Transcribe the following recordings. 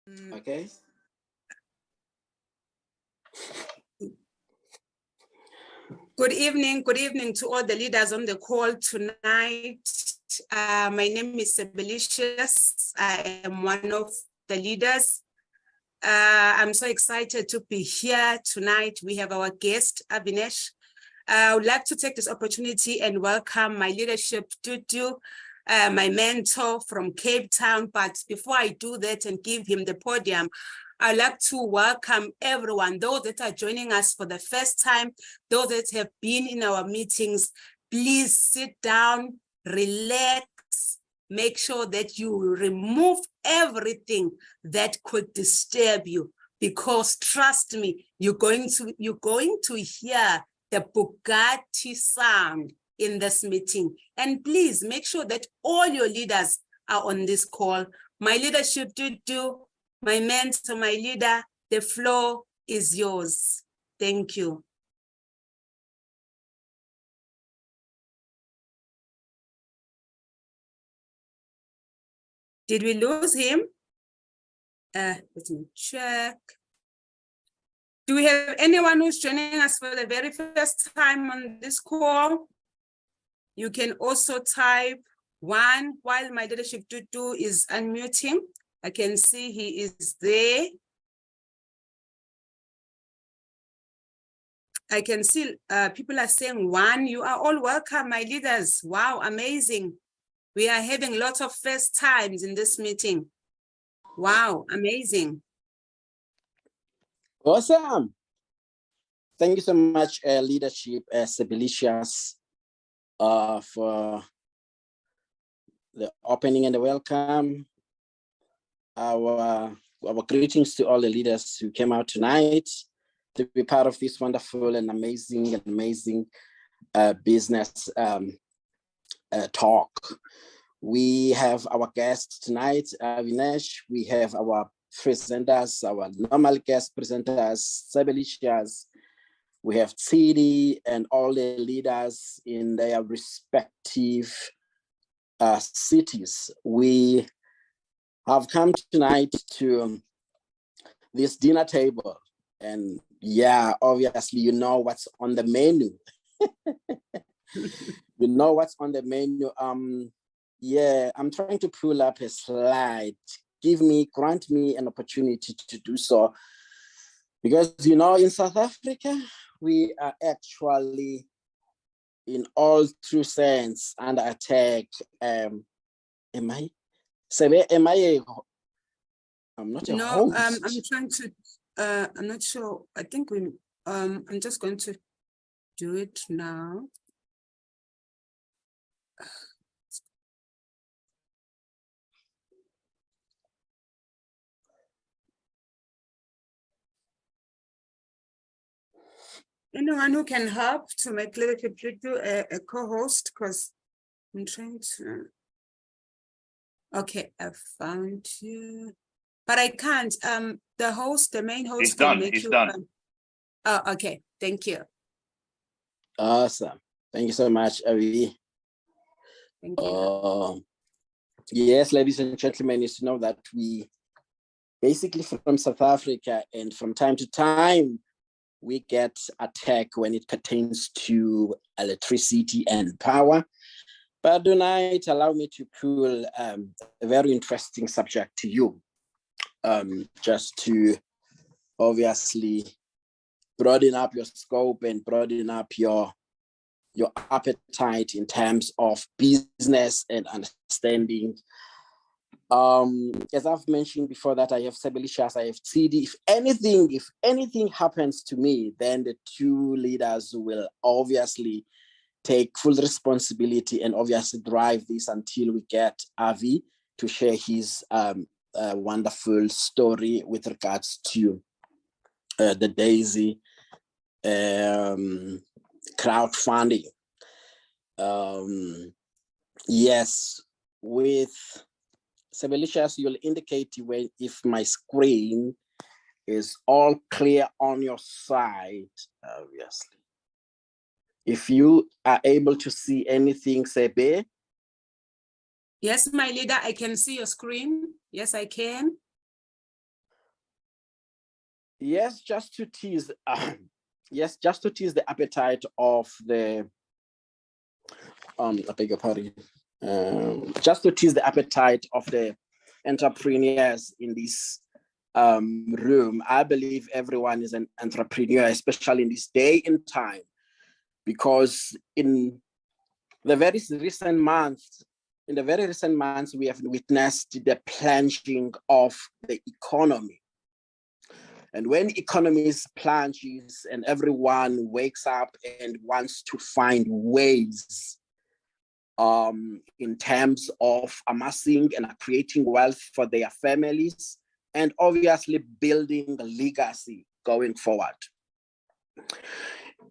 Okay. Good evening to all the leaders on the call tonight. My name is Sebelicious. I am one of the leaders. I'm so excited to be here tonight. We have our guest, Avinesh. I would like to take this opportunity and welcome my leadership Tutu, my mentor from Cape Town. But before I do that and give him the podium, I'd like to welcome everyone, those that are joining us for the first time, those that have been in our meetings. Please sit down, relax, make sure that you remove everything that could disturb you, because trust me, you're going to hear the Bugatti sound in this meeting. And please make sure that all your leaders are on this call. My leadership do. My mentor, my leader, the floor is yours. Thank you. Did we lose him? Let me check. Do we have anyone who's joining us for the very first time on this call? You can also type 1 while my leadership Tutu is unmuting. I can see he is there. I can see people are saying 1. You are all welcome, my leaders. Wow, amazing. We are having lots of first times in this meeting. Wow, amazing. Awesome. Thank you so much, leadership, Sebelicious, for the opening and the welcome. Our greetings to all the leaders who came out tonight to be part of this wonderful and amazing business talk. We have our guest tonight, Avinesh. We have our presenters, our normal guest presenters, Sebelicious. We have Tsidi and all the leaders in their respective cities. We have come tonight to this dinner table, and yeah, obviously you know what's on the menu. You know what's on the menu. Yeah, I'm trying to pull up a slide. Grant me an opportunity to do so, because you know, in South Africa we are actually, in all true sense, under attack. I'm not a host. I'm trying to, I'm not sure. I think I'm just going to do it now. Anyone who can help to make Leadership Tutu a co-host, because I'm trying to. Okay, I found you, but I can't. The main host. It's done. It's done. Oh, okay. Thank you. Awesome. Thank you so much, Avi. Thank you. Yes, ladies and gentlemen, you know that we basically from South Africa, and from time to time, we get attacked when it pertains to electricity and power. But tonight, allow me to pull a very interesting subject to you, just to obviously broaden up your scope and broaden up your appetite in terms of business and understanding. As I've mentioned before, that I have Sebelicious, I have Tsidi. If anything happens to me, then the two leaders will obviously take full responsibility and obviously drive this until we get Avi to share his wonderful story with regards to the Daisy crowdfunding. Yes, with Sebelicious, you'll indicate if my screen is all clear on your side, obviously. If you are able to see anything, Sebe. Yes, my leader, I can see your screen. Yes, I can. Yes, just to tease, yes, just to tease the appetite of the, I beg your pardon, just to tease the appetite of the entrepreneurs in this room. I believe everyone is an entrepreneur, especially in this day and time, because in the very recent months, we have witnessed the plunging of the economy. And when economies plunges and everyone wakes up and wants to find ways in terms of amassing and creating wealth for their families, and obviously building a legacy going forward.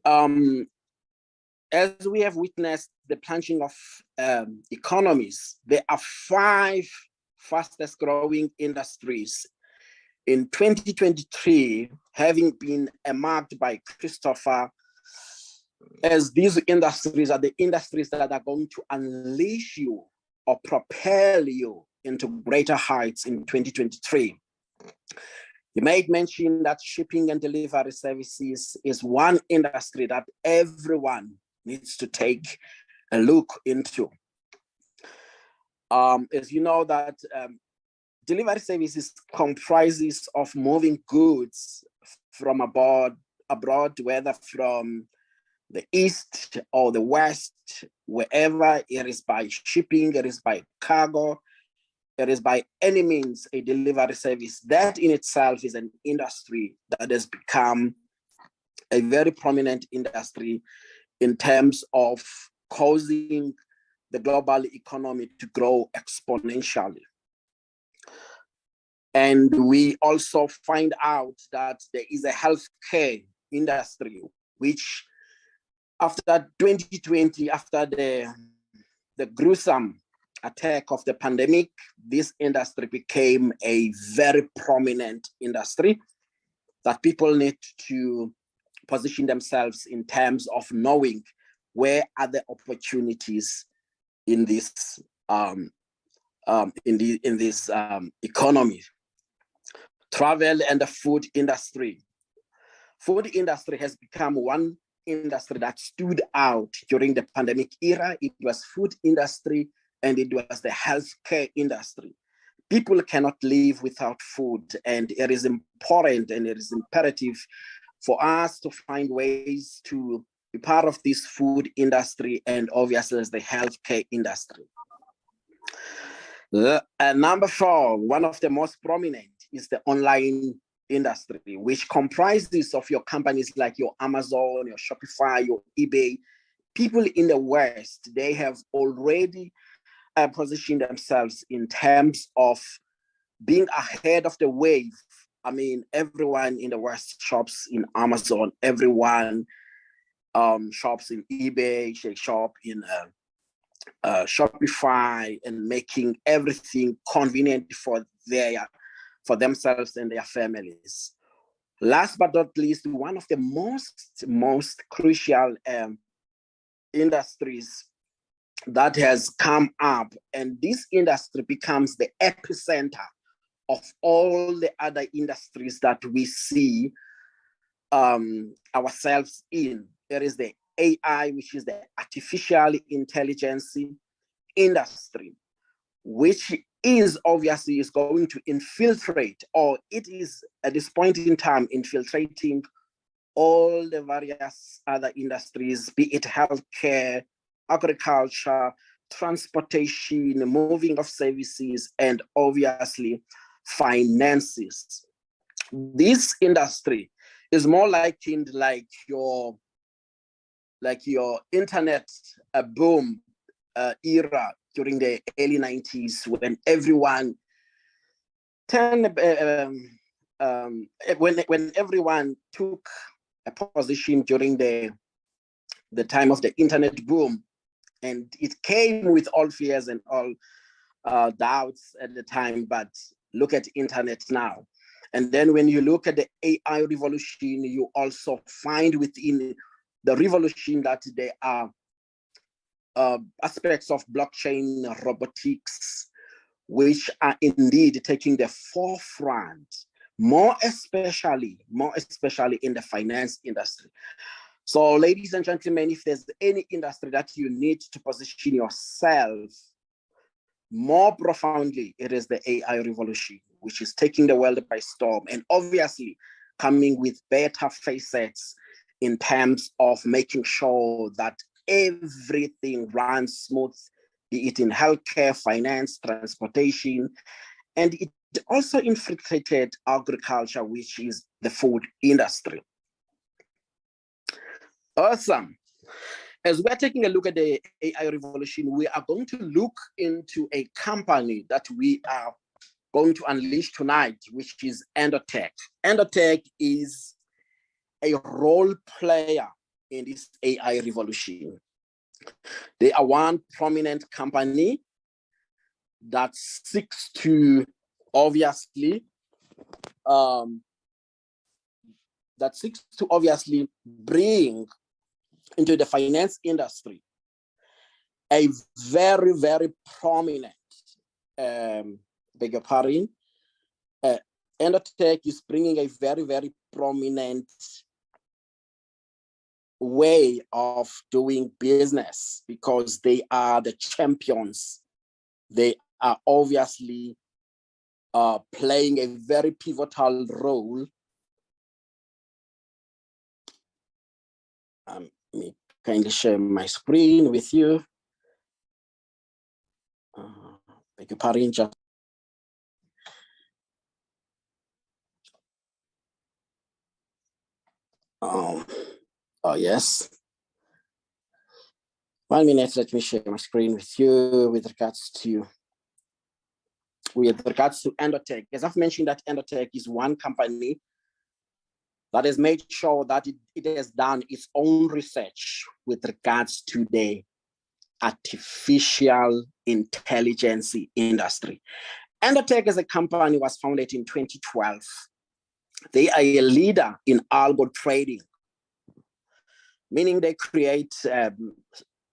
As we have witnessed the plunging of economies, there are 5 fastest growing industries in 2023, having been marked by Christopher, as these industries are the industries that are going to unleash you or propel you into greater heights in 2023. You made mention that shipping and delivery services is one industry that everyone needs to take a look into. As you know that delivery services comprises of moving goods from abroad, whether from the east or the west, wherever it is by shipping, it is by cargo, it is by any means a delivery service. That in itself is an industry that has become a very prominent industry in terms of causing the global economy to grow exponentially. And we also find out that there is a healthcare industry, which after 2020, after the gruesome attack of the pandemic, this industry became a very prominent industry that people need to position themselves in terms of knowing where are the opportunities in this economy. Travel and the food industry. Food industry has become one industry that stood out during the pandemic era. It was food industry and it was the healthcare industry. People cannot live without food, and it is important and it is imperative for us to find ways to be part of this food industry and obviously the healthcare industry. Number 4, one of the most prominent is the online industry, which comprises of your companies like your Amazon, your Shopify, your eBay. People in the West, they have already positioned themselves in terms of being ahead of the wave. I mean, everyone in the West shops in Amazon, everyone shops in eBay, they shop in Shopify, and making everything convenient for themselves and their families. Last but not least, one of the most crucial industries that has come up, and this industry becomes the epicenter of all the other industries that we see ourselves in. There is the AI, which is the artificial intelligence industry, which is obviously is going to infiltrate, or it is at this point in time infiltrating all the various other industries, be it healthcare, agriculture, transportation, moving of services, and obviously finances. This industry is more likened like your internet boom era during the early 90s, when everyone when everyone took a position during the time of the internet boom, and it came with all fears and all doubts at the time, but look at internet now. And then when you look at the AI revolution, you also find within the revolution that there are aspects of blockchain, robotics, which are indeed taking the forefront more especially in the finance industry. So ladies and gentlemen, if there's any industry that you need to position yourself more profoundly, it is the AI revolution, which is taking the world by storm, and obviously coming with better facets in terms of making sure that everything runs smooth, be it in healthcare, finance, transportation, and it also infiltrated agriculture, which is the food industry. Awesome. As we're taking a look at the AI revolution, we are going to look into a company that we are going to unleash tonight, which is Endotech. Endotech is a role player in this AI revolution. They are one prominent company that seeks to obviously bring into the finance industry a very, very prominent, beg your pardon, Endotech is bringing a very, very prominent way of doing business because they are the champions. They are obviously playing a very pivotal role. Let me kindly share my screen with you. Beg your pardon, just oh yes. 1 minute, let me share my screen with you with regards to Endotech. As I've mentioned, that Endotech is one company that has made sure that it has done its own research with regards to the artificial intelligence industry. Endotech as a company was founded in 2012. They are a leader in algo trading, meaning they create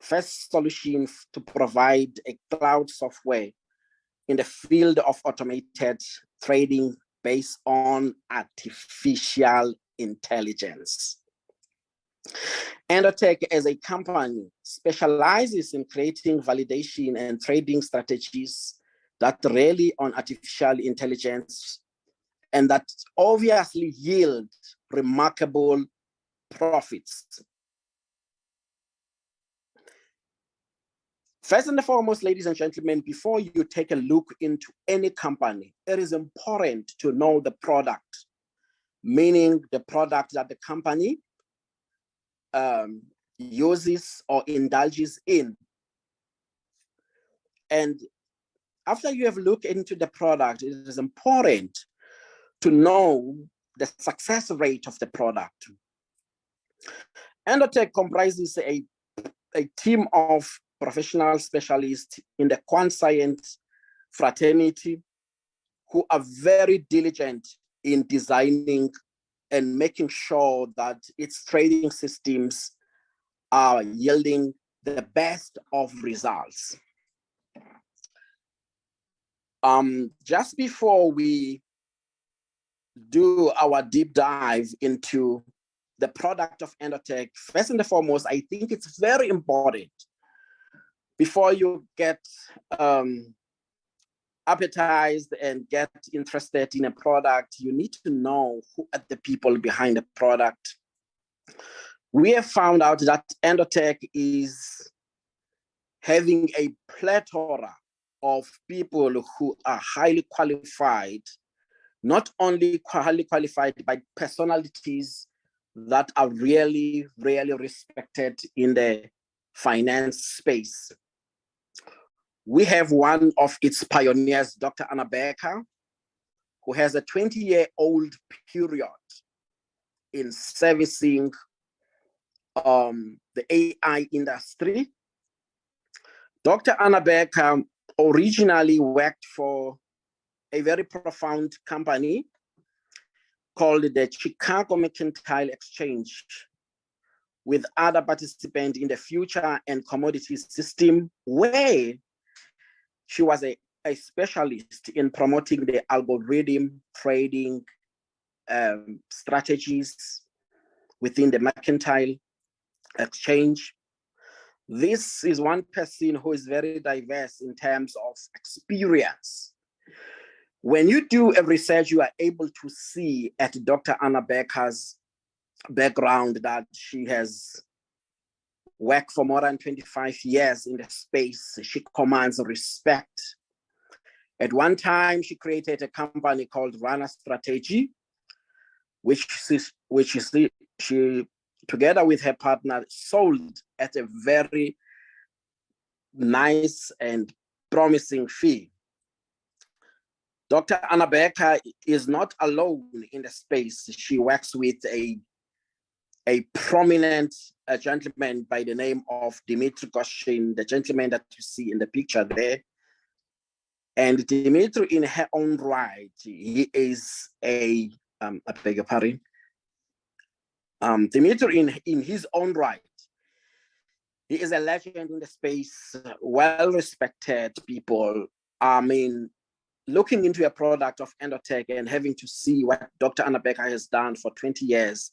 first solutions to provide a cloud software in the field of automated trading based on artificial intelligence. Endotech as a company specializes in creating validation and trading strategies that rely on artificial intelligence and that obviously yield remarkable profits. First and foremost, ladies and gentlemen, before you take a look into any company, it is important to know the product, meaning the product that the company uses or indulges in. And after you have looked into the product, it is important to know the success rate of the product. Endotech comprises a team of professional specialists in the quant science fraternity who are very diligent in designing and making sure that its trading systems are yielding the best of results. Just before we do our deep dive into the product of Endotech, first and foremost, I think it's very important before you get appetized and get interested in a product, you need to know who are the people behind the product. We have found out that Endotech is having a plethora of people who are highly qualified, not only highly qualified, but personalities that are really, really respected in the finance space. We have one of its pioneers, Dr. Anna Becker, who has a 20-year-old period in servicing the AI industry. Dr. Anna Becker originally worked for a very profound company called the Chicago Mercantile Exchange, with other participants in the future and commodities system, where she was a specialist in promoting the algorithm trading strategies within the mercantile exchange. This is one person who is very diverse in terms of experience. When you do a research, you are able to see at Dr. Anna Becker's background that she has worked for more than 25 years in the space. She commands respect. At one time, she created a company called Runner Strategy, which she, together with her partner, sold at a very nice and promising fee. Dr. Anna Becker is not alone in the space. She works with a prominent gentleman by the name of Dimitri Goshin, the gentleman that you see in the picture there. And Dimitri, in her own right, he is I beg your pardon. Dimitri, in his own right, he is a legend in the space, well-respected people. I mean, looking into a product of Endotech and having to see what Dr. Anna Becker has done for 20 years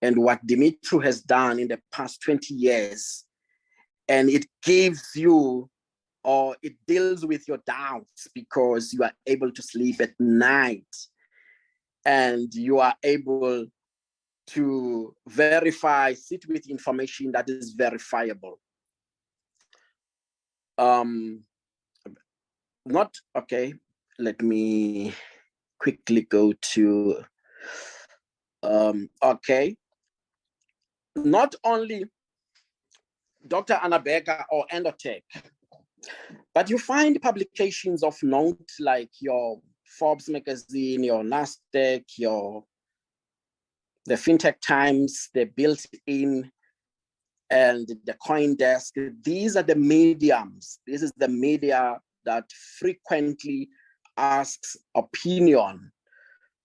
and what Dimitri has done in the past 20 years, and it gives you, or it deals with your doubts because you are able to sleep at night and you are able to verify, sit with information that is verifiable. Let me quickly go to, not only Dr. Anna Becker or Endotech, but you find publications of note like your Forbes magazine, your NASDAQ, the FinTech Times, the Built-in, and the CoinDesk. These are the mediums. This is the media that frequently asks opinion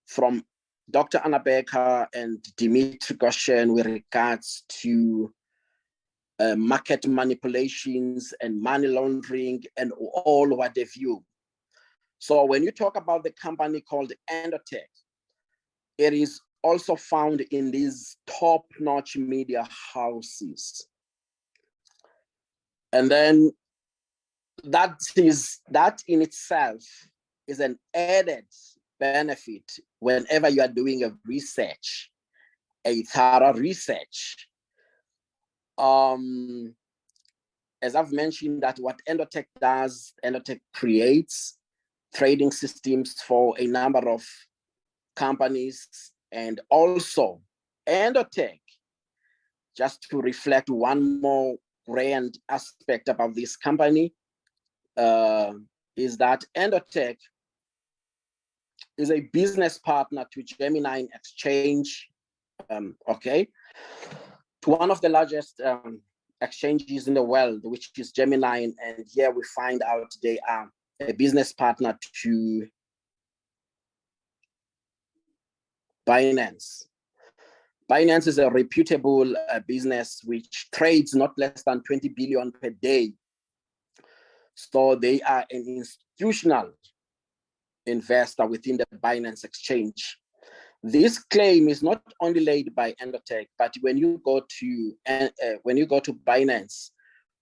from Dr. Anna Becker and Dimitri Goshin with regards to market manipulations and money laundering and all what have you. So when you talk about the company called Endotech, it is also found in these top-notch media houses. And then that in itself is an added benefit whenever you are doing a research, a thorough research. As I've mentioned, that what Endotech does, Endotech creates trading systems for a number of companies, and also Endotech, just to reflect one more grand aspect about this company, is that Endotech is a business partner to Gemini Exchange, to one of the largest exchanges in the world, which is Gemini, and here we find out they are a business partner to Binance. Binance is a reputable business which trades not less than 20 billion per day. So they are an institutional investor within the Binance exchange. This claim is not only laid by Endotech, but when you go to Binance,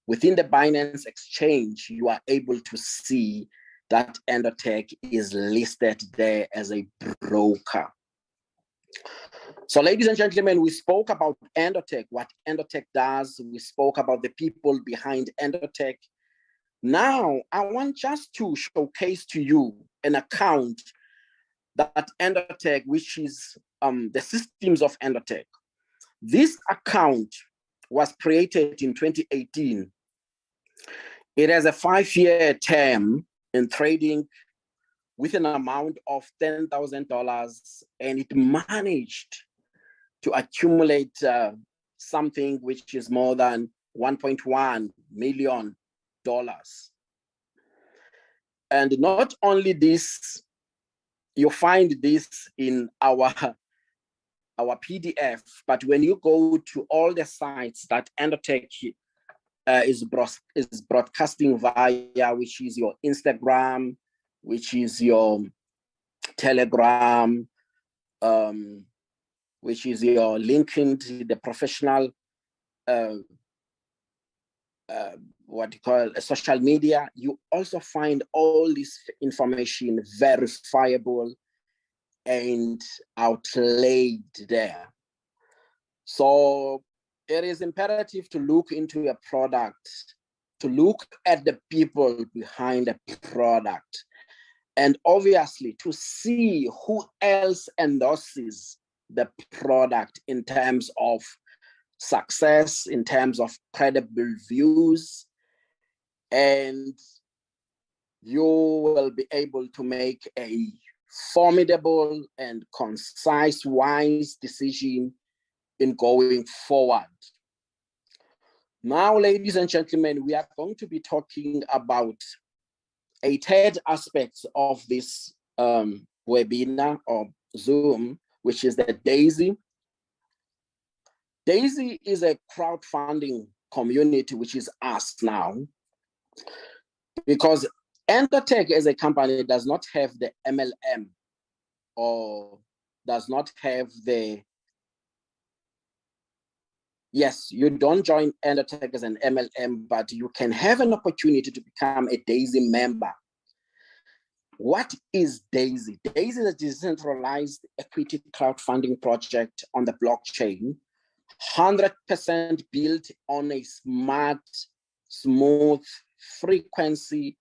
within the Binance exchange, you are able to see that Endotech is listed there as a broker. So ladies and gentlemen, we spoke about Endotech, what Endotech does. We spoke about the people behind Endotech. Now, I want just to showcase to you an account that Endotech, which is the systems of Endotech. This account was created in 2018. It has a 5-year term in trading with an amount of $10,000, and it managed to accumulate something which is more than $1.1 million. And not only this, you find this in our PDF, but when you go to all the sites that Endotech is broadcasting via, which is your Instagram, which is your Telegram, which is your LinkedIn, the professional, what you call social media. You also find all this information verifiable and outlaid there. So it is imperative to look into a product, to look at the people behind the product, and obviously to see who else endorses the product in terms of success, in terms of credible views, and you will be able to make a formidable and concise, wise decision in going forward. Now, ladies and gentlemen, we are going to be talking about a third aspect of this webinar or Zoom, which is the DAISY. DAISY is a crowdfunding community, which is us now, because Endotech as a company does not have the MLM or does not have the, yes, you don't join Endotech as an MLM, but you can have an opportunity to become a DAISY member. What is DAISY? DAISY is a decentralized equity crowdfunding project on the blockchain, 100% built on a smart, smooth frequency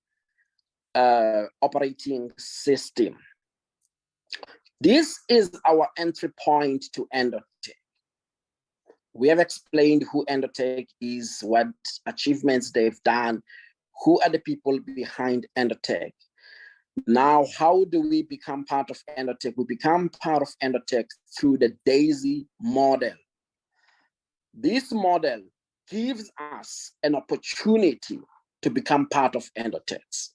operating system. This is our entry point to Endotech. We have explained who Endotech is, what achievements they've done, who are the people behind Endotech. Now, how do we become part of Endotech? We become part of Endotech through the DAISY model. This model gives us an opportunity to become part of Endotech.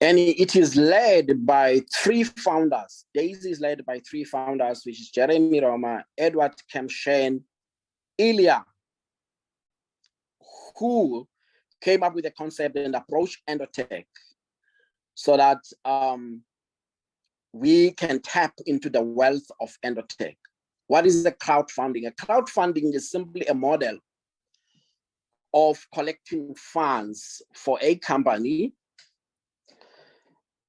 And it is led by 3 founders. DAISY is led by 3 founders, which is Jeremy Roma, Edward Kemshen, Ilya, who came up with the concept and approach Endotech so that we can tap into the wealth of Endotech. What is the crowdfunding? A crowdfunding is simply a model of collecting funds for a company.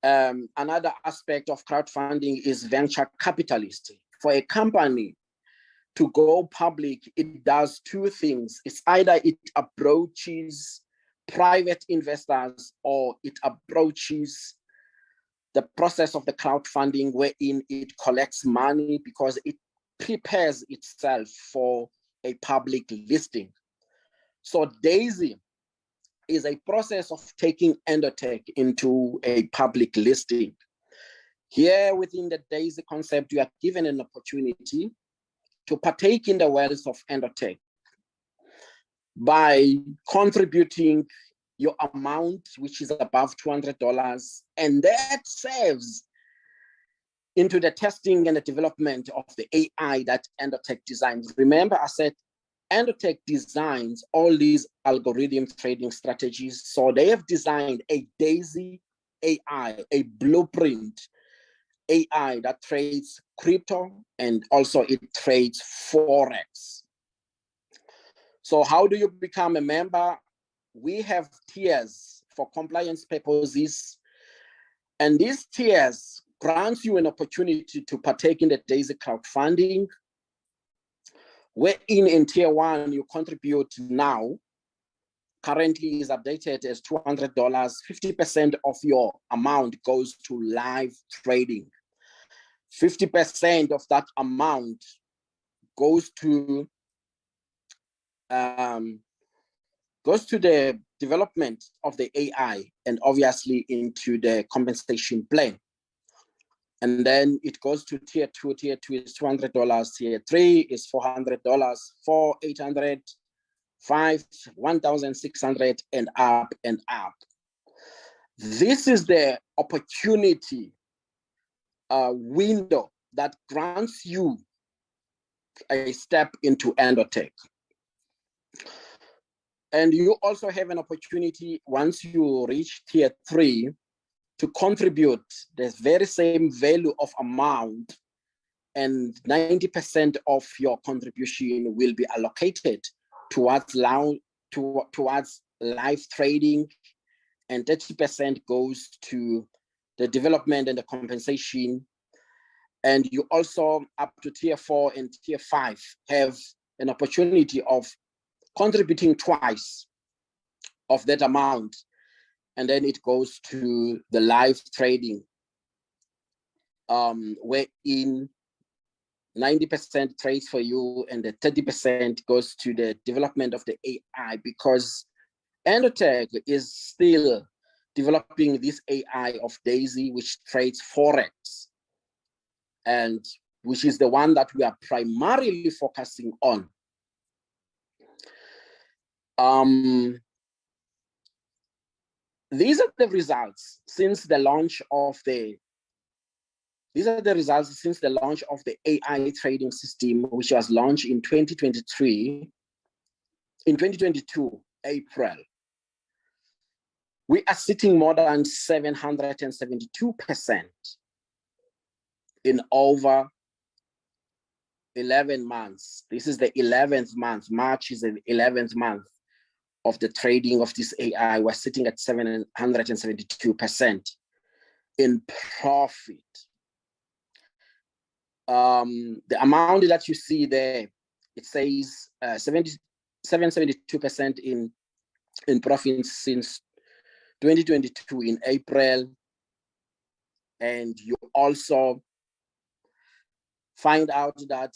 Another aspect of crowdfunding is venture capitalist. For a company to go public, it does 2 things. It's either it approaches private investors or it approaches the process of the crowdfunding wherein it collects money because it prepares itself for a public listing. So DAISY is a process of taking Endotech into a public listing. Here within the DAISY concept, you are given an opportunity to partake in the wealth of Endotech by contributing your amount, which is above $200, and that serves into the testing and the development of the AI that Endotech designs. Remember, I said Endotech designs all these algorithm trading strategies. So they have designed a DAISY AI, a blueprint AI that trades crypto and also it trades Forex. So how do you become a member? We have tiers for compliance purposes, and these tiers grants you an opportunity to partake in the DAISY crowdfunding, wherein in tier 1, you contribute now, currently is updated as $200, 50% of your amount goes to live trading. 50% of that amount goes to the development of the AI and obviously into the compensation plan. And then it goes to tier 2. Tier 2 is $200. Tier 3 is $400, 4, 800, 5, 1,600, and up and up. This is the opportunity window that grants you a step into Endotech. And you also have an opportunity once you reach tier 3 to contribute the very same value of amount and 90% of your contribution will be allocated towards live trading, and 30% goes to the development and the compensation. And you also, up to tier 4 and tier 5, have an opportunity of contributing twice of that amount, and then it goes to the live trading, wherein 90% trades for you and the 30% goes to the development of the AI, because Endotech is still developing this AI of Daisy, which trades Forex, and which is the one that we are primarily focusing on. These are the results since the launch of the AI trading system, which was launched in 2022, April. We are sitting more than 772% in over 11 months. This is the 11th month. March is the 11th month of the trading of this AI. We're sitting at 772% in profit. The amount that you see there, it says 772% in profit since 2022 in April. And you also find out that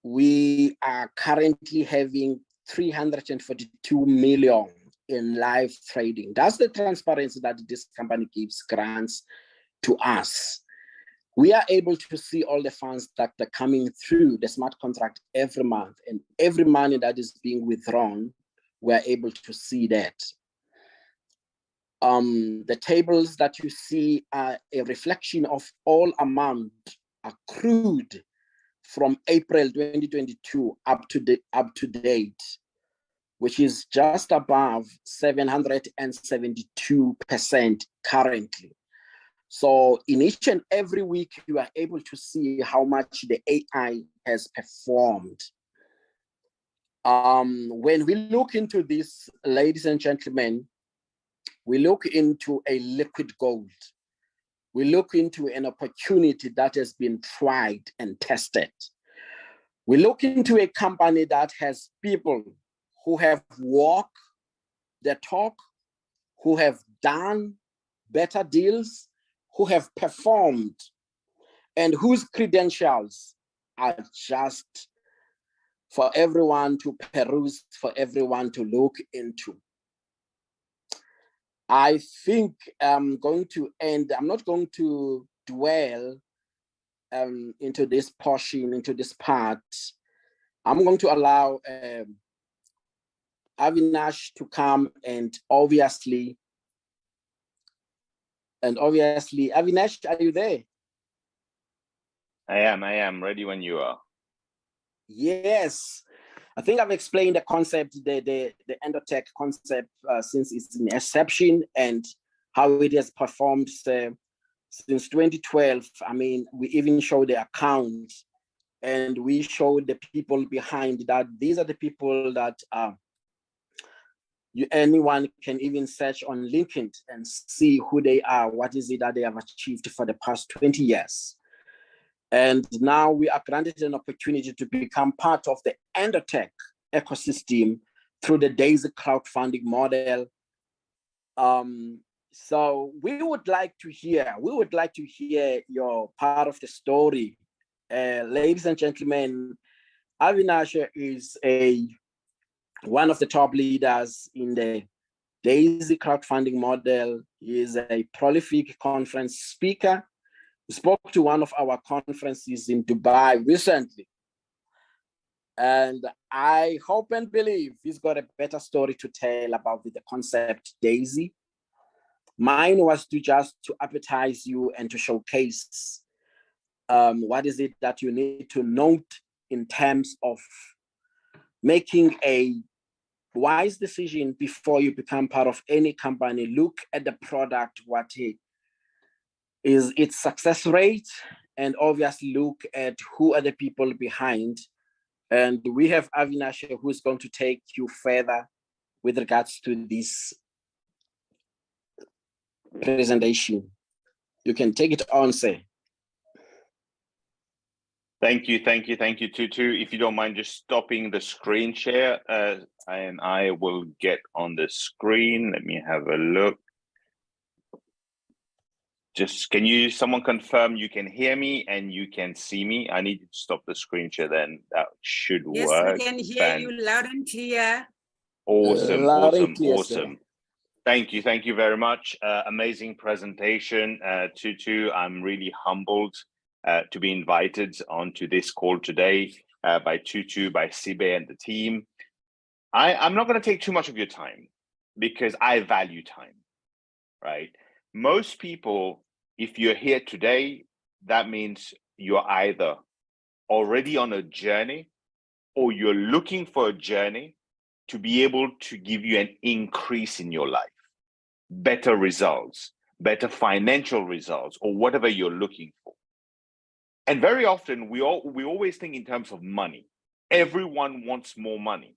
we are currently having 342 million in live trading. That's the transparency that this company gives grants to us. We are able to see all the funds that are coming through the smart contract every month, and every money that is being withdrawn, we're able to see that. The tables that you see are a reflection of all amount accrued from April 2022 up to date, which is just above 772% currently. So in each and every week, you are able to see how much the AI has performed. When we look into this, ladies and gentlemen, we look into a liquid gold. We look into an opportunity that has been tried and tested. We look into a company that has people who have walked the talk, who have done better deals, who have performed, and whose credentials are just for everyone to peruse, for everyone to look into. I think I'm going to end. I'm not going to dwell into this portion, into this part. I'm going to allow Avinash to come, and obviously, Avinash, are you there? I am ready when you are. Yes. I think I've explained the concept, the Endotech concept since its inception and how it has performed since 2012. I mean, we even showed the account, and we showed the people behind that. These are the people that anyone can even search on LinkedIn and see who they are, what is it that they have achieved for the past 20 years. And now we are granted an opportunity to become part of the Endotech ecosystem through the Daisy crowdfunding model. So we would like to hear your part of the story. Ladies and gentlemen, Avinash is one of the top leaders in the Daisy crowdfunding model. He is a prolific conference speaker. He spoke to one of our conferences in Dubai recently. And I hope and believe he's got a better story to tell about the concept Daisy. Mine was to appetize you and to showcase what is it that you need to note in terms of making a wise decision before you become part of any company. Look at the product, what is its success rate, and obviously look at who are the people behind. And we have Avinash who's going to take you further with regards to this presentation. You can take it on, sir. Thank you, Tutu. If you don't mind just stopping the screen share, and I will get on the screen. Let me have a look. Just someone confirm you can hear me and you can see me? I need to stop the screen share then. That should Yes, work. we can hear you loud and clear. Awesome, Loud and clear, awesome. Thank you very much. Amazing presentation, Tutu. I'm really humbled to be invited onto this call today by Tutu, by Sibe and the team. I'm not going to take too much of your time because I value time, right? Most people, if you're here today, that means you're either already on a journey or you're looking for a journey to be able to give you an increase in your life, better results, better financial results, or whatever you're looking for. And very often we always think in terms of money. Everyone wants more money.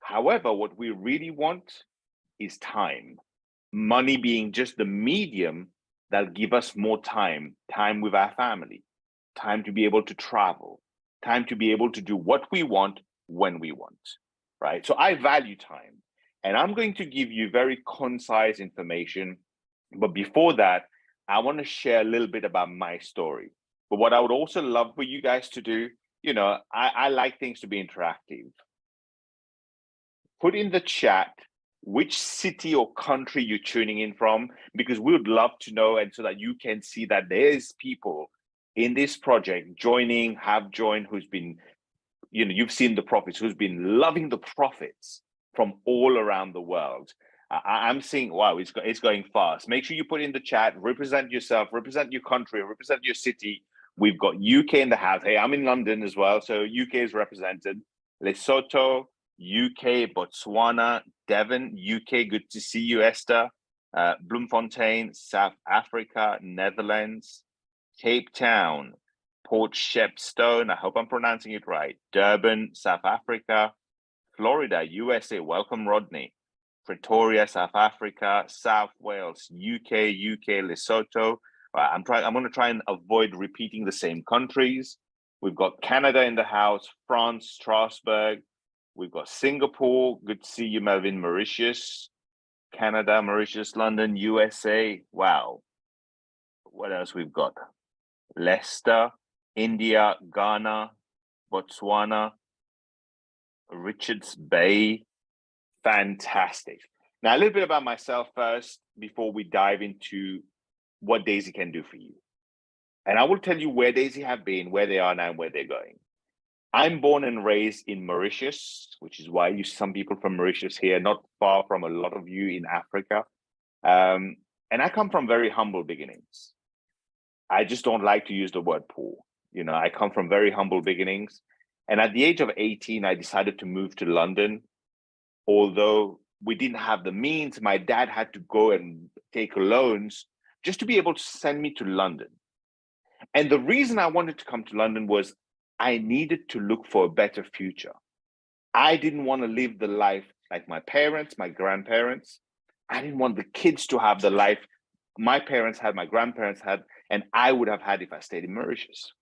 However, what we really want is time. Money being just the medium that'll give us more time with our family, time to be able to travel, time to be able to do what we want when we want, right? So I value time, and I'm going to give you very concise information. But before that, I want to share a little bit about my story. But what I would also love for you guys to do, I like things to be interactive. Put in the chat which city or country you're tuning in from, because we would love to know, and so that you can see that there's people in this project have joined, who's been, you've seen the prophets, who's been loving the prophets from all around the world. I'm seeing, wow, it's going fast. Make sure you put in the chat, represent yourself, represent your country, represent your city. We've got UK in the house. Hey, I'm in London as well, so UK is represented. Lesotho, UK, Botswana, Devon, UK, good to see you, Esther. Bloemfontein, South Africa, Netherlands, Cape Town, Port Shepstone, I hope I'm pronouncing it right, Durban, South Africa, Florida, USA, welcome Rodney, Pretoria, South Africa, South Wales, UK, Lesotho. I'm going to try and avoid repeating the same countries. We've got Canada in the house, France, Strasbourg. We've got Singapore. Good to see you, Melvin. Mauritius, Canada, Mauritius, London, USA. Wow. What else we've got? Leicester, India, Ghana, Botswana, Richards Bay. Fantastic. Now, a little bit about myself first before we dive into what Daisy can do for you. And I will tell you where Daisy have been, where they are now, and where they're going. I'm born and raised in Mauritius, which is why you see some people from Mauritius here, not far from a lot of you in Africa. And I come from very humble beginnings. I just don't like to use the word poor. I come from very humble beginnings. And at the age of 18, I decided to move to London. Although we didn't have the means, my dad had to go and take loans just to be able to send me to London. And the reason I wanted to come to London was I needed to look for a better future. I didn't want to live the life like my parents, my grandparents. I didn't want the kids to have the life my parents had, my grandparents had, and I would have had if I stayed in Mauritius.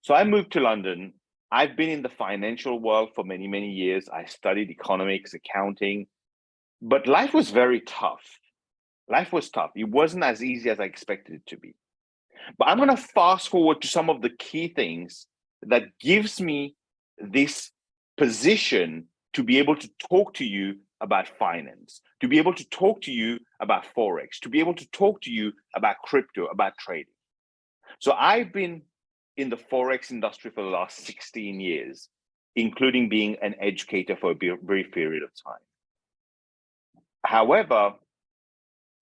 So I moved to London. I've been in the financial world for many, many years. I studied economics, accounting, but life was very tough. Life was tough. It wasn't as easy as I expected it to be. But I'm going to fast forward to some of the key things that gives me this position to be able to talk to you about finance, to be able to talk to you about Forex, to be able to talk to you about crypto, about trading. So I've been in the Forex industry for the last 16 years, including being an educator for a brief period of time. However,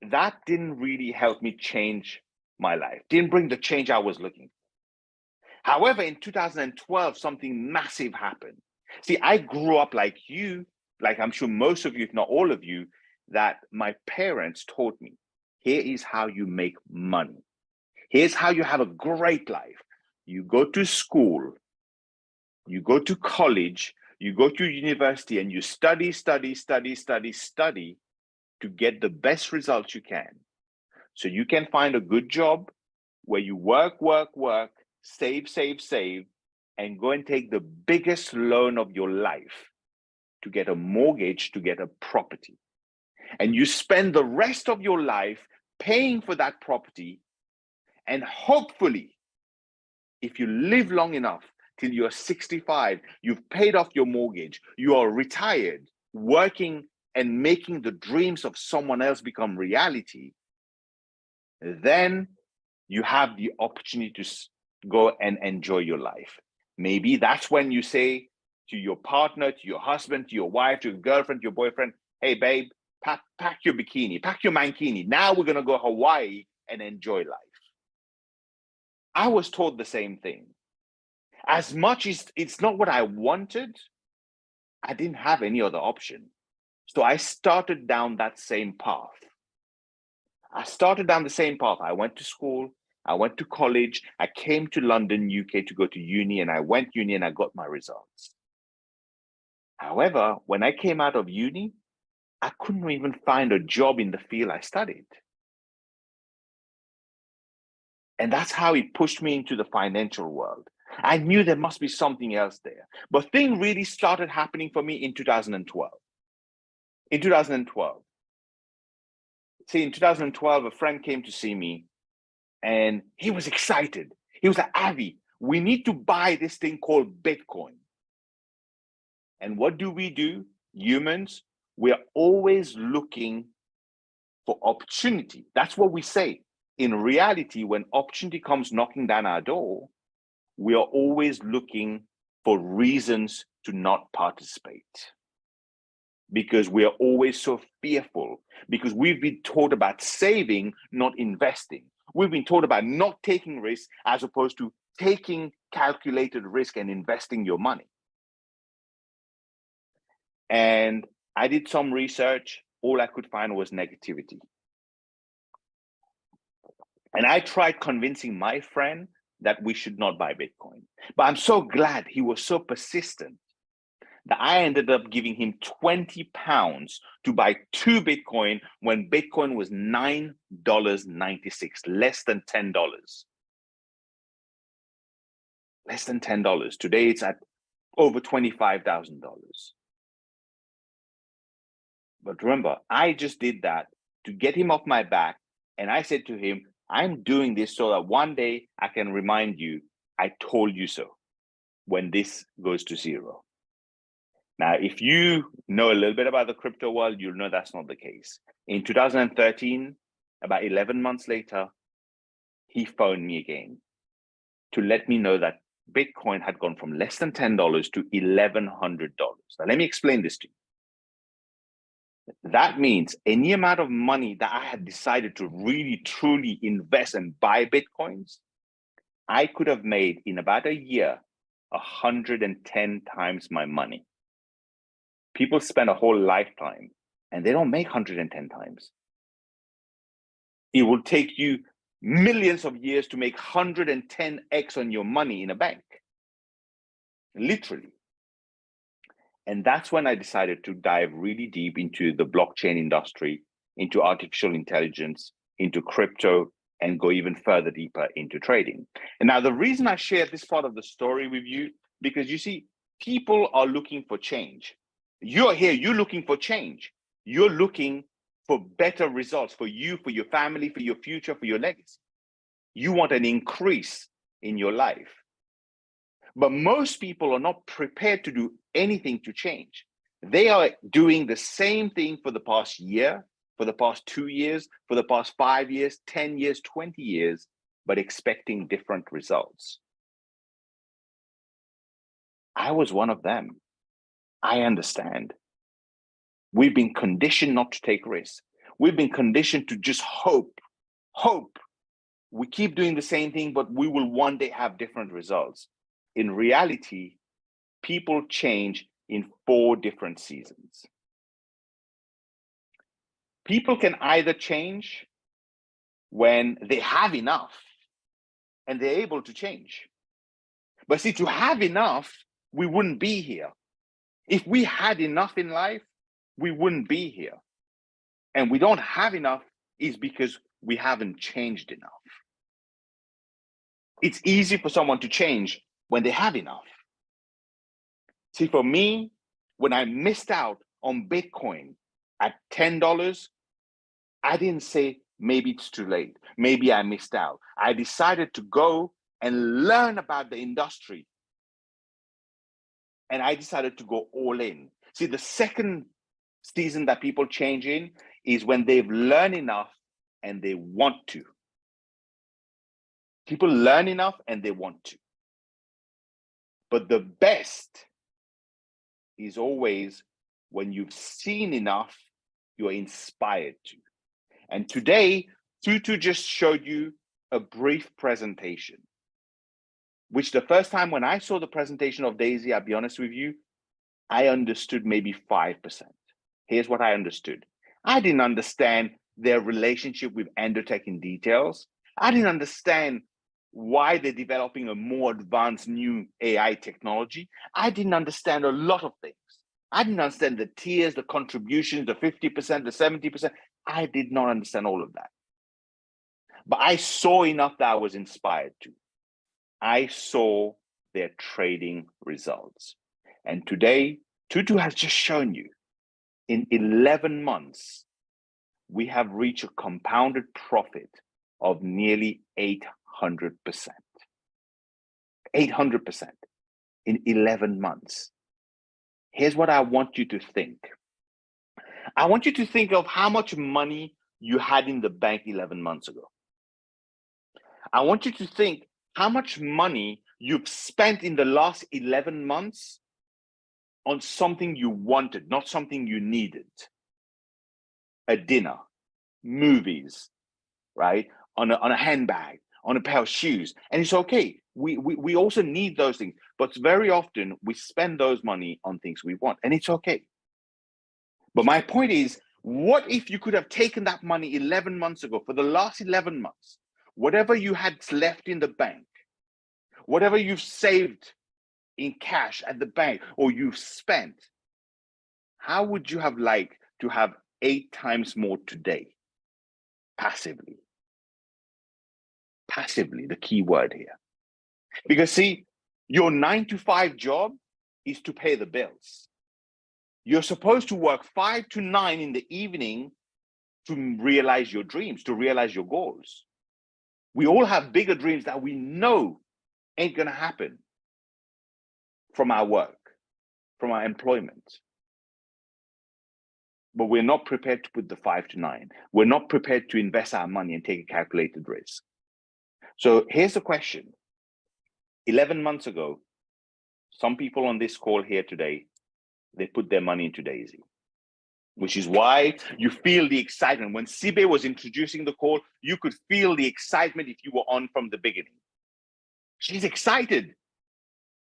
that didn't really help me change my life, didn't bring the change I was looking for. However, in 2012, something massive happened. See, I grew up like you, like I'm sure most of you, if not all of you, that my parents taught me, here is how you make money. Here's how you have a great life. You go to school, you go to college, you go to university, and you study to get the best results you can. So you can find a good job where you work, save, and go and take the biggest loan of your life to get a mortgage, to get a property. And you spend the rest of your life paying for that property. And hopefully, if you live long enough till you're 65, you've paid off your mortgage, you are retired, working and making the dreams of someone else become reality, then you have the opportunity to go and enjoy your life. Maybe that's when you say to your partner, to your husband, to your wife, to your girlfriend, to your boyfriend, hey, babe, pack your bikini, pack your mankini. Now we're going to go Hawaii and enjoy life. I was told the same thing. As much as it's not what I wanted, I didn't have any other option. So I started down that same path. I went to school, I went to college, I came to London, UK to go to uni, and I went uni and I got my results. However, when I came out of uni, I couldn't even find a job in the field I studied. And that's how it pushed me into the financial world. I knew there must be something else there. But things really started happening for me in 2012. In 2012, a friend came to see me and he was excited. He was like, Avi, we need to buy this thing called Bitcoin. And what do? Humans, we're always looking for opportunity. That's what we say. In reality, when opportunity comes knocking down our door, we are always looking for reasons to not participate. Because we are always so fearful, because we've been taught about saving, not investing. We've been taught about not taking risks as opposed to taking calculated risk and investing your money. And I did some research. All I could find was negativity. And I tried convincing my friend that we should not buy Bitcoin. But I'm so glad he was so persistent that I ended up giving him 20 pounds to buy 2 Bitcoin when Bitcoin was $9.96, less than $10. Less than $10. Today it's at over $25,000. But remember, I just did that to get him off my back. And I said to him, I'm doing this so that one day I can remind you, I told you so when this goes to zero. Now, if you know a little bit about the crypto world, you'll know that's not the case. In 2013, about 11 months later, he phoned me again to let me know that Bitcoin had gone from less than $10 to $1,100. Now, let me explain this to you. That means any amount of money that I had decided to really, truly invest and buy Bitcoins, I could have made in about a year, 110 times my money. People spend a whole lifetime and they don't make 110 times. It will take you millions of years to make 110x on your money in a bank, literally. And that's when I decided to dive really deep into the blockchain industry, into artificial intelligence, into crypto, and go even further deeper into trading. And now the reason I share this part of the story with you, because you see, people are looking for change. You're here, you're looking for change. You're looking for better results for you, for your family, for your future, for your legacy. You want an increase in your life. But most people are not prepared to do anything to change. They are doing the same thing for the past year, for the past 2 years, for the past 5 years, 10 years, 20 years, but expecting different results. I was one of them. I understand. We've been conditioned not to take risks. We've been conditioned to just hope. We keep doing the same thing, but we will one day have different results. In reality, people change in 4 different seasons. People can either change when they have enough. and they're able to change. But see, to have enough, we wouldn't be here. If we had enough in life, we wouldn't be here. And we don't have enough is because we haven't changed enough. It's easy for someone to change when they have enough. See, for me, when I missed out on Bitcoin at $10, I didn't say, maybe it's too late. Maybe I missed out. I decided to go and learn about the industry. And I decided to go all in. See, the second season that people change in is when they've learned enough and they want to. People learn enough and they want to. But the best is always when you've seen enough, you're inspired to. And today, Tutu just showed you a brief presentation, which the first time when I saw the presentation of Daisy, I'll be honest with you, I understood maybe 5%. Here's what I understood. I didn't understand their relationship with Endotech in details. I didn't understand why they're developing a more advanced new AI technology. I didn't understand a lot of things. I didn't understand the tiers, the contributions, the 50%, the 70%. I did not understand all of that. But I saw enough that I was inspired to. I saw their trading results. And today, Tutu has just shown you, in 11 months, we have reached a compounded profit of nearly 800%. 800% in 11 months. Here's what I want you to think. I want you to think of how much money you had in the bank 11 months ago. I want you to think how much money you've spent in the last 11 months on something you wanted, not something you needed. A dinner, movies, right? On a handbag, on a pair of shoes. And it's okay. We also need those things. But very often we spend those money on things we want, and it's okay. But my point is, what if you could have taken that money 11 months ago, for the last 11 months, whatever you had left in the bank, whatever you've saved in cash at the bank or you've spent, how would you have liked to have 8 times more today? Passively. Passively, the key word here. Because see, your 9-to-5 job is to pay the bills. You're supposed to work 5 to 9 in the evening to realize your dreams, to realize your goals. We all have bigger dreams that we know ain't gonna happen from our work, from our employment. But we're not prepared to put the 5 to 9. We're not prepared to invest our money and take a calculated risk. So here's the question. 11 months ago, some people on this call here today, they put their money into Daisy, which is why you feel the excitement. When Sibe was introducing the call, you could feel the excitement if you were on from the beginning. She's excited.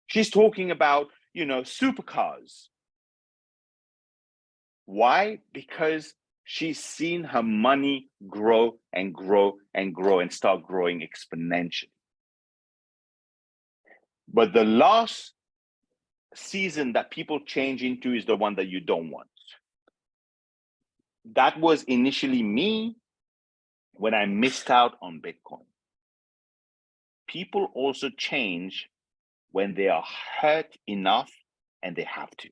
She's talking about, supercars. Why? Because she's seen her money grow and grow and grow and start growing exponentially. But the last season that people change into is the one that you don't want. That was initially me when I missed out on Bitcoin. People also change when they are hurt enough and they have to.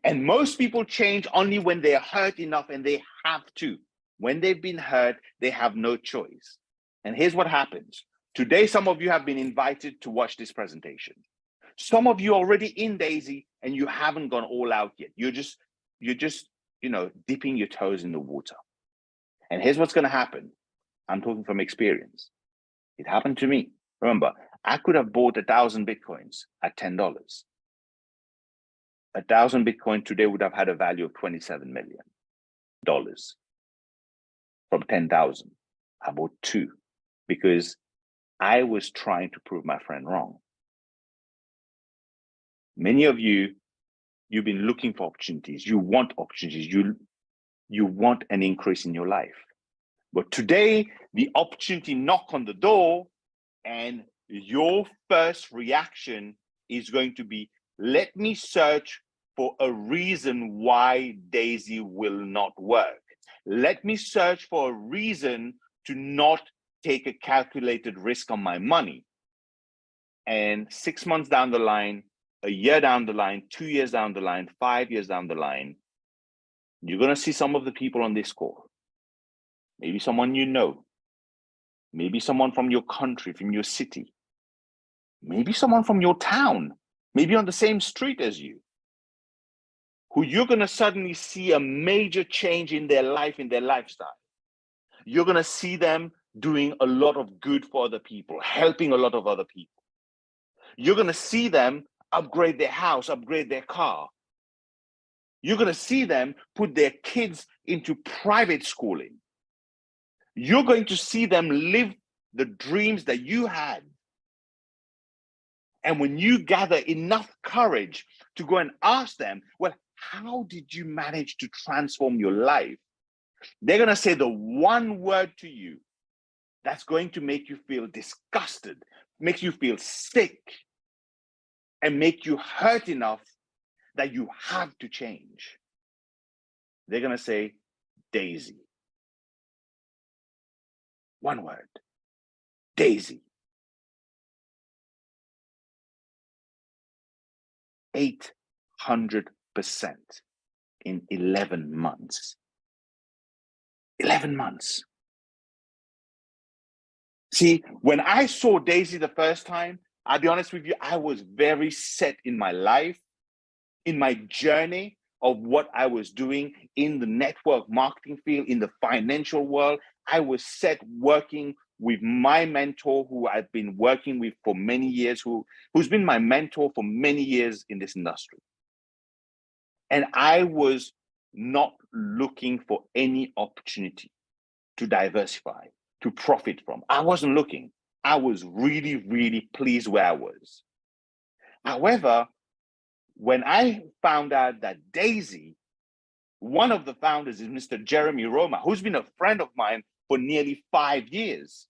And most people change only when they are hurt enough and they have to. When they've been hurt, they have no choice. And here's what happens. Today, some of you have been invited to watch this presentation. Some of you are already in Daisy and you haven't gone all out yet. You're just dipping your toes in the water. And here's what's going to happen. I'm talking from experience. It happened to me. Remember, I could have bought 1,000 Bitcoins at $10. 1,000 Bitcoin today would have had a value of $27 million. From 10,000, I bought 2 because I was trying to prove my friend wrong. Many of you, you've been looking for opportunities. You want opportunities. You want an increase in your life. But today, the opportunity knock on the door, and your first reaction is going to be, let me search for a reason why Daisy will not work. Let me search for a reason to not take a calculated risk on my money. And 6 months down the line, a year down the line, 2 years down the line, 5 years down the line, you're going to see some of the people on this call. Maybe someone you know, maybe someone from your country, from your city, maybe someone from your town, maybe on the same street as you, who you're going to suddenly see a major change in their life, in their lifestyle. You're going to see them doing a lot of good for other people, helping a lot of other people. You're going to see them upgrade their house, upgrade their car. You're going to see them put their kids into private schooling. You're going to see them live the dreams that you had. And when you gather enough courage to go and ask them, well, how did you manage to transform your life? They're going to say the one word to you that's going to make you feel disgusted, make you feel sick, and make you hurt enough that you have to change. They're going to say, Daisy. One word, Daisy. 800% in 11 months. 11 months. See, when I saw Daisy the first time, I'll be honest with you, I was very set in my life, in my journey of what I was doing in the network marketing field, in the financial world. I was set working with my mentor, who I've been working with for many years, who's been my mentor for many years in this industry. And I was not looking for any opportunity to diversify, to profit from. I wasn't looking. I was really, really pleased where I was. However, when I found out that Daisy, one of the founders is Mr. Jeremy Roma, who's been a friend of mine for nearly 5 years,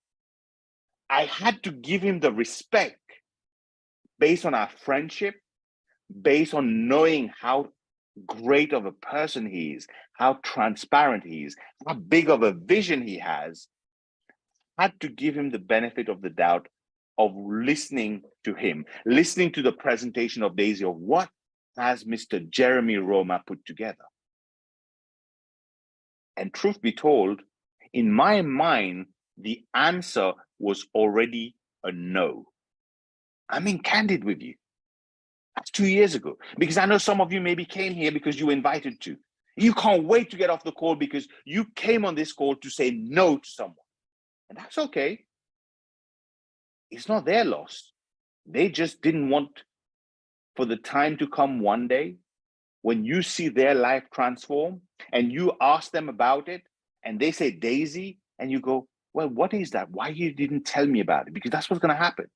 I had to give him the respect based on our friendship, based on knowing how great of a person he is, how transparent he is, how big of a vision he has. I had to give him the benefit of the doubt of listening to him, listening to the presentation of Daisy, of what has Mr. Jeremy Roma put together. And truth be told, in my mind, the answer was already a no. I'm being candid with you. That's 2 years ago, because I know some of you maybe came here because you were invited to. You can't wait to get off the call because you came on this call to say no to someone. And that's okay. It's not their loss. They just didn't want for the time to come one day when you see their life transform and you ask them about it and they say Daisy, and you go, well, what is that? Why you didn't tell me about it? Because that's what's going to happen.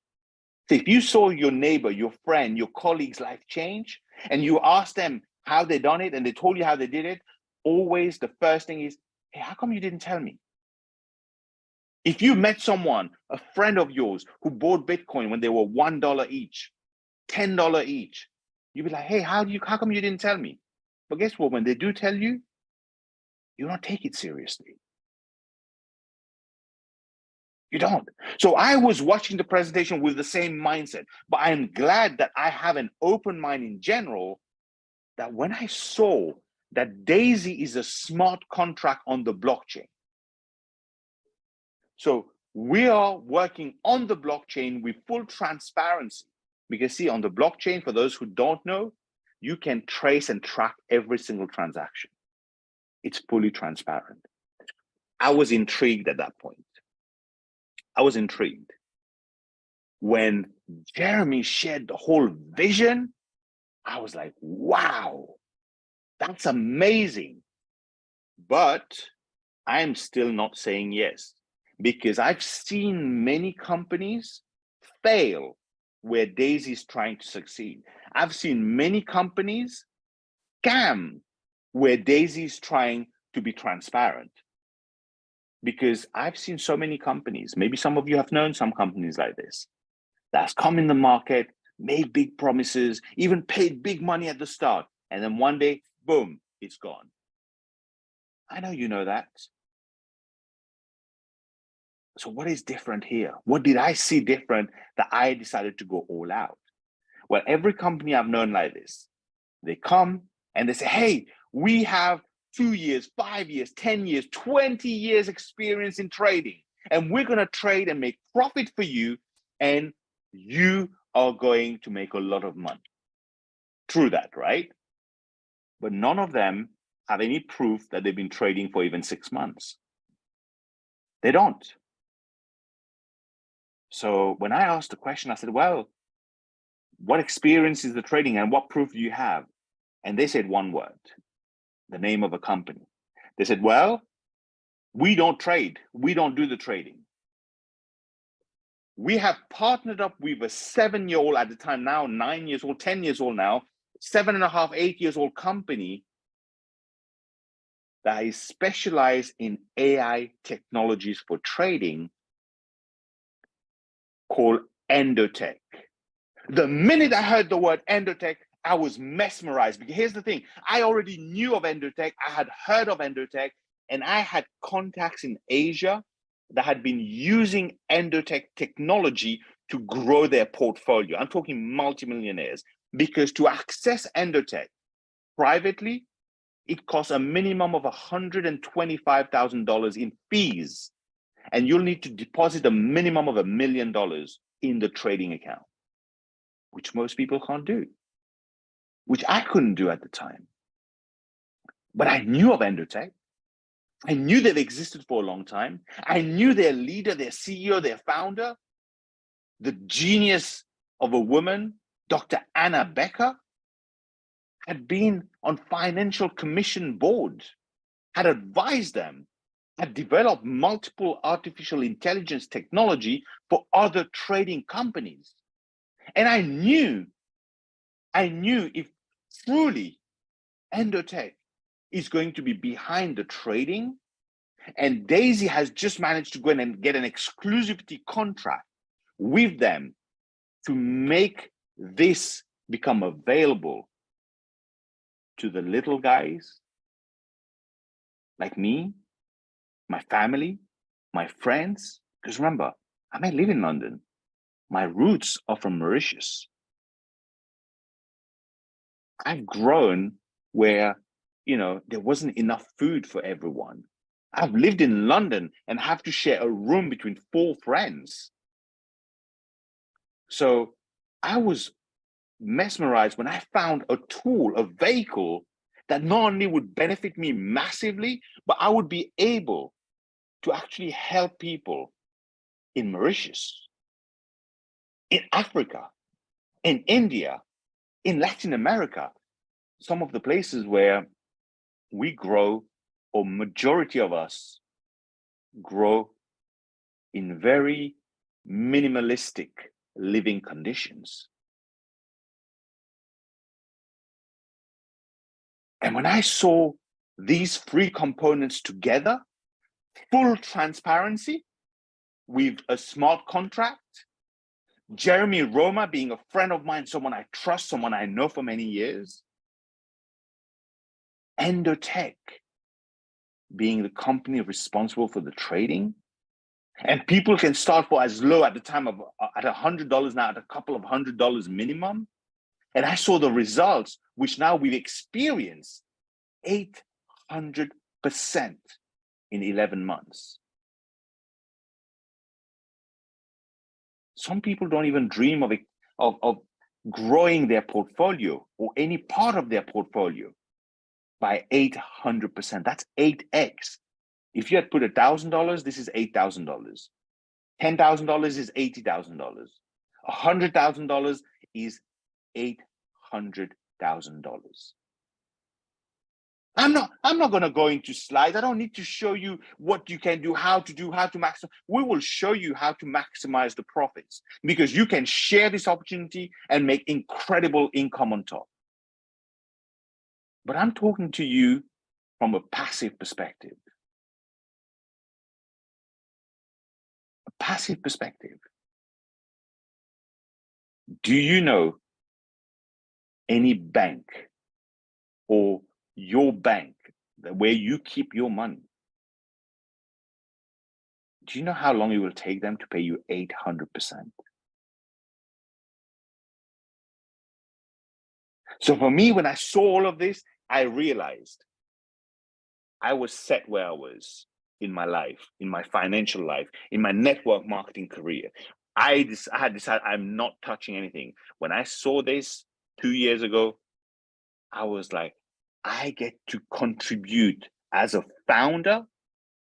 So if you saw your neighbor, your friend, your colleague's life change, and you ask them how they done it and they told you how they did it, always the first thing is, hey, how come you didn't tell me? If you met someone, a friend of yours, who bought Bitcoin when they were $1 each, $10 each, you'd be like, hey, how come you didn't tell me? But guess what? When they do tell you, you don't take it seriously. You don't. So I was watching the presentation with the same mindset, but I'm glad that I have an open mind in general, that when I saw that Daisy is a smart contract on the blockchain. So we are working on the blockchain with full transparency, because see, on the blockchain, for those who don't know, you can trace and track every single transaction. It's fully transparent. I was intrigued at that point. I was intrigued. When Jeremy shared the whole vision, I was like, wow, that's amazing. But I'm still not saying yes, because I've seen many companies fail where Daisy is trying to succeed. I've seen many companies scam where Daisy is trying to be transparent. because I've seen so many companies, maybe some of you have known some companies like this, that's come in the market, made big promises, even paid big money at the start. And then one day, boom, it's gone. I know you know that. So what is different here? What did I see different that I decided to go all out? Well, every company I've known like this, they come and they say, hey, we have 2 years, 5 years, 10 years, 20 years experience in trading, and we're going to trade and make profit for you, and you are going to make a lot of money. True that, right? But none of them have any proof that they've been trading for even 6 months. They don't. So when I asked the question, I said, well, what experience is the trading and what proof do you have? And they said one word, the name of a company. They said, well, we don't trade. We don't do the trading. We have partnered up with a 7-year-old at the time, now 9 years old, 10 years old now, 7.5, 8 years old company that is specialized in AI technologies for trading called Endotech. The minute I heard the word Endotech, I was mesmerized, because here's the thing. I already knew of Endotech. I had heard of Endotech, and I had contacts in Asia that had been using Endotech technology to grow their portfolio. I'm talking multimillionaires, because to access Endotech privately, it costs a minimum of $125,000 in fees, and you'll need to deposit a minimum of $1 million in the trading account, which most people can't do, which I couldn't do at the time. But I knew of Endotech. I knew they've existed for a long time. I knew their leader, their CEO, their founder, the genius of a woman, Dr. Anna Becker, had been on financial commission boards, had advised them, had developed multiple artificial intelligence technology for other trading companies. And I knew if truly Endotech is going to be behind the trading, and Daisy has just managed to go in and get an exclusivity contract with them to make this become available to the little guys like me, my family, my friends. Because remember, I may live in London. My roots are from Mauritius. I've grown where, there wasn't enough food for everyone. I've lived in London and have to share a room between 4 friends. So I was mesmerized when I found a tool, a vehicle that not only would benefit me massively, but I would be able to actually help people in Mauritius, in Africa, in India, in Latin America, some of the places where we grow, or majority of us grow in very minimalistic living conditions. And when I saw these 3 components together, full transparency with a smart contract, Jeremy Roma being a friend of mine, someone I trust, someone I know for many years, Endotech being the company responsible for the trading, and people can start for as low at the time of at $100 now, at a couple of $100 minimum. And I saw the results, which now we've experienced 800% in 11 months. Some people don't even dream of growing their portfolio or any part of their portfolio by 800%. That's 8x. If you had put $1,000, this is $8,000. $10,000 is $80,000. $100,000 is $800,000. I'm not going to go into slides. I don't need to show you what you can do, how to maximize. We will show you how to maximize the profits, because you can share this opportunity and make incredible income on top. But I'm talking to you from a passive perspective. passive perspective, do you know any bank or your bank where you keep your money? Do you know how long it will take them to pay you 800%? So for me, when I saw all of this, I realized I was set where I was in my life, in my financial life, in my network marketing career. I had decided I'm not touching anything. When I saw this 2 years ago, I was like, I get to contribute as a founder.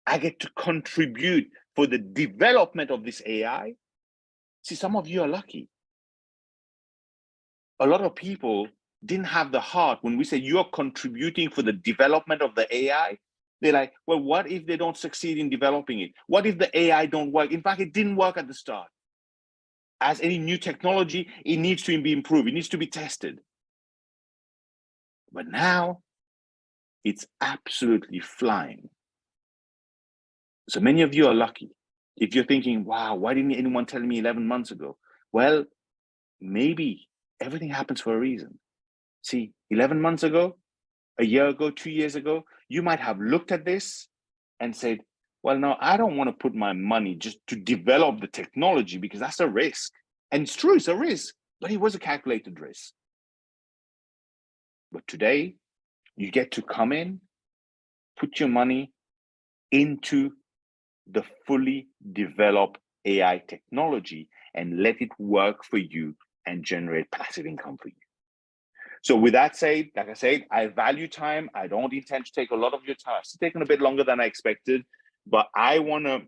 I get to contribute for the development of this AI. See, some of you are lucky. A lot of people didn't have the heart. When we say you're contributing for the development of the AI, they're like, well, what if they don't succeed in developing it? What if the AI don't work? In fact, it didn't work at the start. As any new technology, it needs to be improved. It needs to be tested. But now it's absolutely flying. So many of you are lucky. If you're thinking, wow, why didn't anyone tell me 11 months ago? Well, maybe everything happens for a reason. See, 11 months ago, a year ago, 2 years ago, you might have looked at this and said, well, no, I don't want to put my money just to develop the technology because that's a risk. And it's true, it's a risk, but it was a calculated risk. But today, you get to come in, put your money into the fully developed AI technology and let it work for you and generate passive income for you. So with that said, like I said, I value time. I don't intend to take a lot of your time. It's taken a bit longer than I expected, but I want to,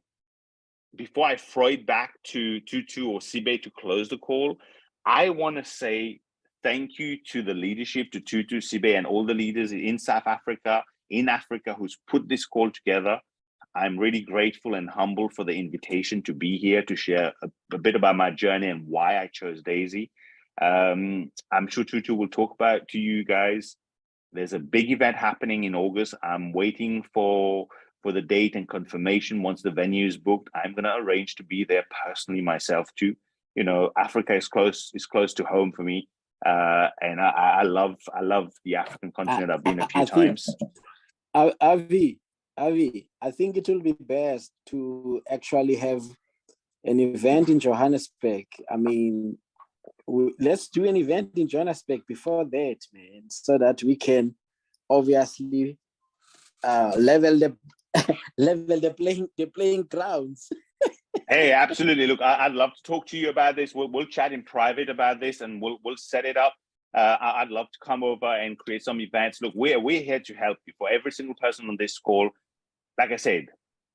before I throw it back to Tutu or Sibe to close the call, I want to say thank you to the leadership, to Tutu, Sibe, and all the leaders in South Africa, in Africa, who's put this call together. I'm really grateful and humble for the invitation to be here to share a bit about my journey and why I chose Daisy. I'm sure Tutu will talk about to you guys. There's a big event happening in August. I'm waiting for the date and confirmation. Once the venue is booked, I'm going to arrange to be there personally myself too. You know, Africa is close to home for me, and I love the African continent. I've been a few times. Avi, I think it will be best to actually have an event in Johannesburg. I mean, let's do an event in Johannesburg before that, man, so that we can obviously level the playing grounds. Hey, absolutely. Look, I'd love to talk to you about this. We'll chat in private about this, and we'll set it up. I'd love to come over and create some events. Look, we're here to help you. For every single person on this call, like I said,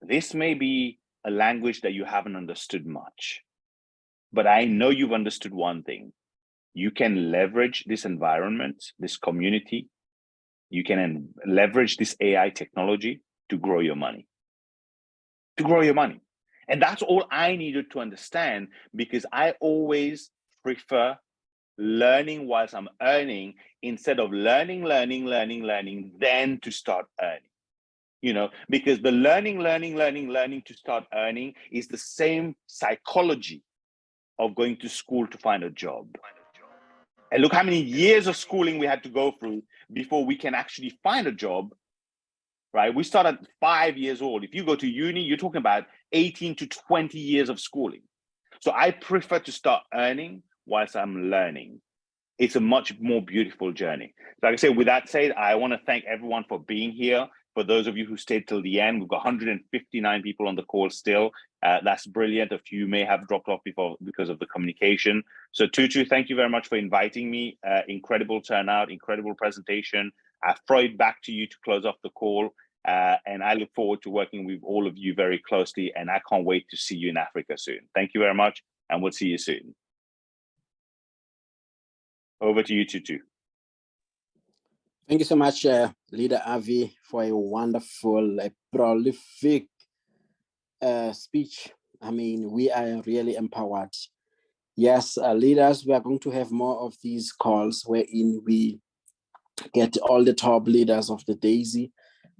this may be a language that you haven't understood much, but I know you've understood one thing. You can leverage this environment, this community. You can leverage this AI technology to grow your money. And that's all I needed to understand, because I always prefer learning whilst I'm earning instead of learning, then to start earning. You know, because the learning to start earning is the same psychology of going to school to find a job. And look how many years of schooling we had to go through before we can actually find a job, right? We start at 5 years old. If you go to uni, you're talking about 18 to 20 years of schooling. So I prefer to start earning whilst I'm learning. It's a much more beautiful journey. Like I said, with that said, I want to thank everyone for being here. For those of you who stayed till the end, we've got 159 people on the call still. That's brilliant. A few may have dropped off because of the communication. So Tutu, thank you very much for inviting me. Incredible turnout, incredible presentation. I throw it back to you to close off the call. And I look forward to working with all of you very closely. And I can't wait to see you in Africa soon. Thank you very much. And we'll see you soon. Over to you, Tutu. Thank you so much, Leader Avi, for a wonderful, prolific speech. I mean, we are really empowered. Yes, leaders, we are going to have more of these calls wherein we get all the top leaders of the Daisy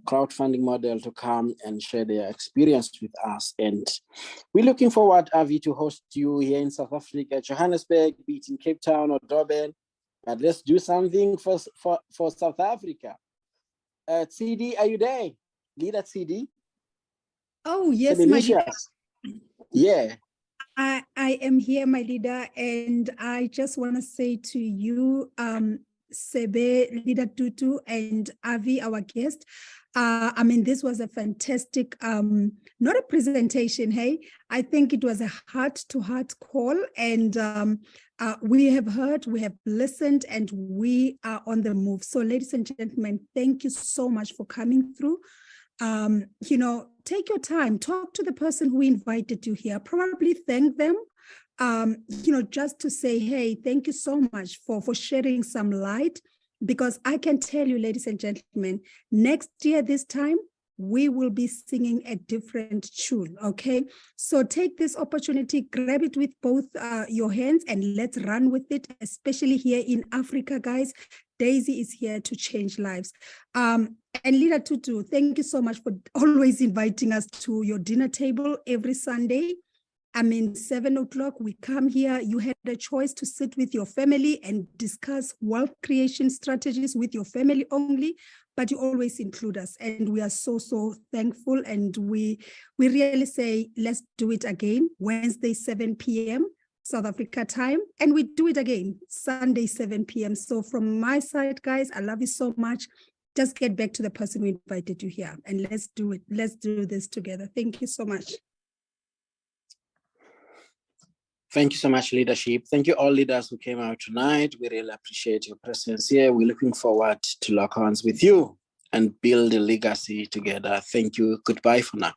crowdfunding model to come and share their experience with us. And we're looking forward, Avi, to host you here in South Africa, Johannesburg, be it in Cape Town or Durban. But let's do something for South Africa. CD, are you there? Leader CD? Oh, yes, my leader. Yeah. I am here, my leader, and I just want to say to you, Sebe, Leader Tutu, and Avi, our guest, I mean, this was a fantastic, not a presentation, hey, I think it was a heart-to-heart call, and we have heard, we have listened, and we are on the move. So, ladies and gentlemen, thank you so much for coming through. You know, take your time, talk to the person who invited you here, probably thank them, you know, just to say, hey, thank you so much for shedding some light, because I can tell you, ladies and gentlemen, next year, this time, we will be singing a different tune, okay? So take this opportunity, grab it with both your hands, and let's run with it, especially here in Africa, guys. Daisy is here to change lives. And Leader Tutu, thank you so much for always inviting us to your dinner table every Sunday. I mean, 7 o'clock, we come here. You had a choice to sit with your family and discuss wealth creation strategies with your family only, but you always include us. And we are so, so thankful. And we really say, let's do it again, Wednesday, 7 p.m. South Africa time. And we do it again, Sunday, 7 p.m. So from my side, guys, I love you so much. Just get back to the person who invited you here, and let's do it. Let's do this together. Thank you so much. Thank you so much, leadership. Thank you all leaders who came out tonight. We really appreciate your presence here. We're looking forward to lock horns with you and build a legacy together. Thank you. Goodbye for now.